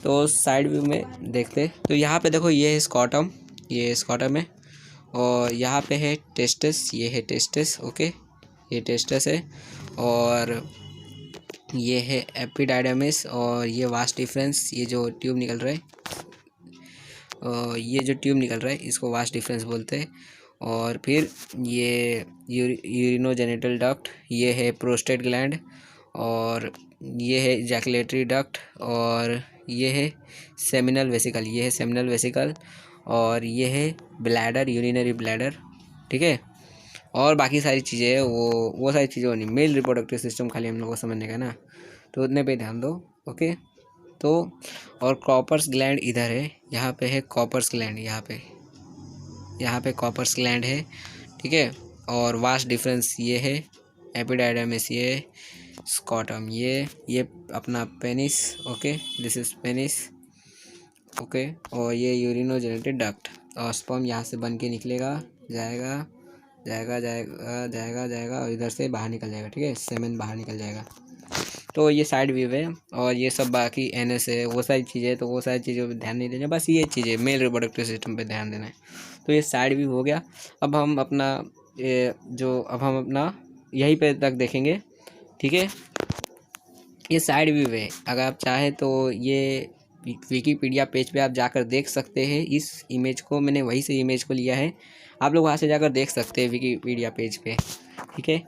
तो साइड व्यू में देखते, तो यहाँ पे देखो ये है स्कॉटम, ये स्कॉटम है, और यहाँ पे है टेस्टस, ये है टेस्टस। ओके, ये टेस्टस है, और ये है एपिडायडमिस, और ये वास्ट डिफरेंस, ये जो ट्यूब निकल रहा है, ये जो ट्यूब निकल रहा है इसको वास्ट डिफरेंस बोलते हैं। और फिर ये यूरिनोजेनिटल डक्ट, ये है प्रोस्टेट ग्लैंड, और ये है इजैकुलेटरी डक्ट, और ये है सेमिनल वेसिकल, ये है सेमिनल वेसिकल, और ये है ब्लैडर, यूरिनरी ब्लैडर, ठीक है। और बाकी सारी चीज़ें हैं, वो सारी चीज़ें होनी। मेल रिप्रोडक्टिव सिस्टम खाली हम लोग को समझने का ना, तो उतने पे ध्यान दो, ओके। तो और कॉपर्स ग्लैंड इधर है, यहाँ पे है कॉपर्स ग्लैंड, यहाँ पे कॉपर्स ग्लैंड है, ठीक है। और वास्ट डिफरेंस ये है, एपिडाइडमिस ये, स्कॉटम ये अपना penis, okay, this is penis, okay. और ये यूरिनोजेनेटेड डक्ट, और स्पर्म यहाँ से बन के निकलेगा, जाएगा जाएगा जाएगा जाएगा जाएगा और इधर से बाहर निकल जाएगा, ठीक है, सेमेन बाहर निकल जाएगा। तो ये साइड व्यू है, और ये सब बाकी एनएस है, वो सारी चीज़ें, तो वो सारी चीज़ों पे ध्यान नहीं देना, बस ये चीज़ें मेल रिप्रोडक्टिव सिस्टम पे ध्यान देना है। तो ये साइड व्यू हो गया। अब हम अपना यहीं पे तक देखेंगे, ठीक है। ये साइड व्यू है, अगर आप चाहें तो ये विकीपीडिया पेज पे आप जाकर देख सकते हैं। इस इमेज को मैंने वहीं से इमेज को लिया है, आप लोग वहाँ से जाकर देख सकते हैं विकीपीडिया पेज पे, ठीक है।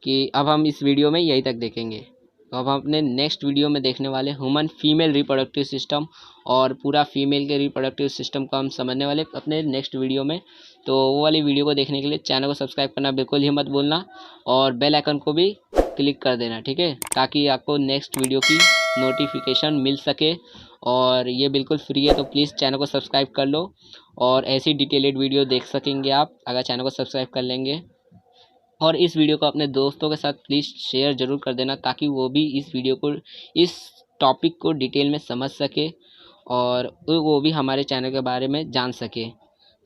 कि अब हम इस वीडियो में यहीं तक देखेंगे। तो अब हम अपने नेक्स्ट वीडियो में देखने वाले ह्यूमन फीमेल रिप्रोडक्टिव सिस्टम, और पूरा फीमेल के रिप्रोडक्टिव सिस्टम को हम समझने वाले अपने नेक्स्ट वीडियो में। तो वो वाली वीडियो को देखने के लिए चैनल को सब्सक्राइब करना बिल्कुल ही मत भूलना, और बेल आइकन को भी क्लिक कर देना, ठीक है, ताकि आपको नेक्स्ट वीडियो की नोटिफिकेशन मिल सके। और ये बिल्कुल फ्री है, तो प्लीज़ चैनल को सब्सक्राइब कर लो, और ऐसी डिटेलेड वीडियो देख सकेंगे आप अगर चैनल को सब्सक्राइब कर लेंगे। और इस वीडियो को अपने दोस्तों के साथ प्लीज़ शेयर ज़रूर कर देना, ताकि वो भी इस टॉपिक को डिटेल में समझ सके, और वो भी हमारे चैनल के बारे में जान सके।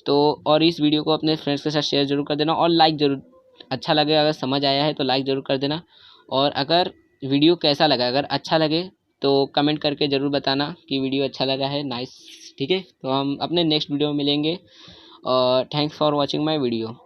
तो और इस वीडियो को अपने फ्रेंड्स के साथ शेयर ज़रूर कर देना, और लाइक ज़रूर, अच्छा लगे, अगर समझ आया है तो लाइक ज़रूर कर देना। और अगर वीडियो कैसा लगा, अगर अच्छा लगे तो कमेंट करके ज़रूर बताना कि वीडियो अच्छा लगा है, नाइस, ठीक है। तो हम अपने नेक्स्ट वीडियो में मिलेंगे, और thanks for watching my video.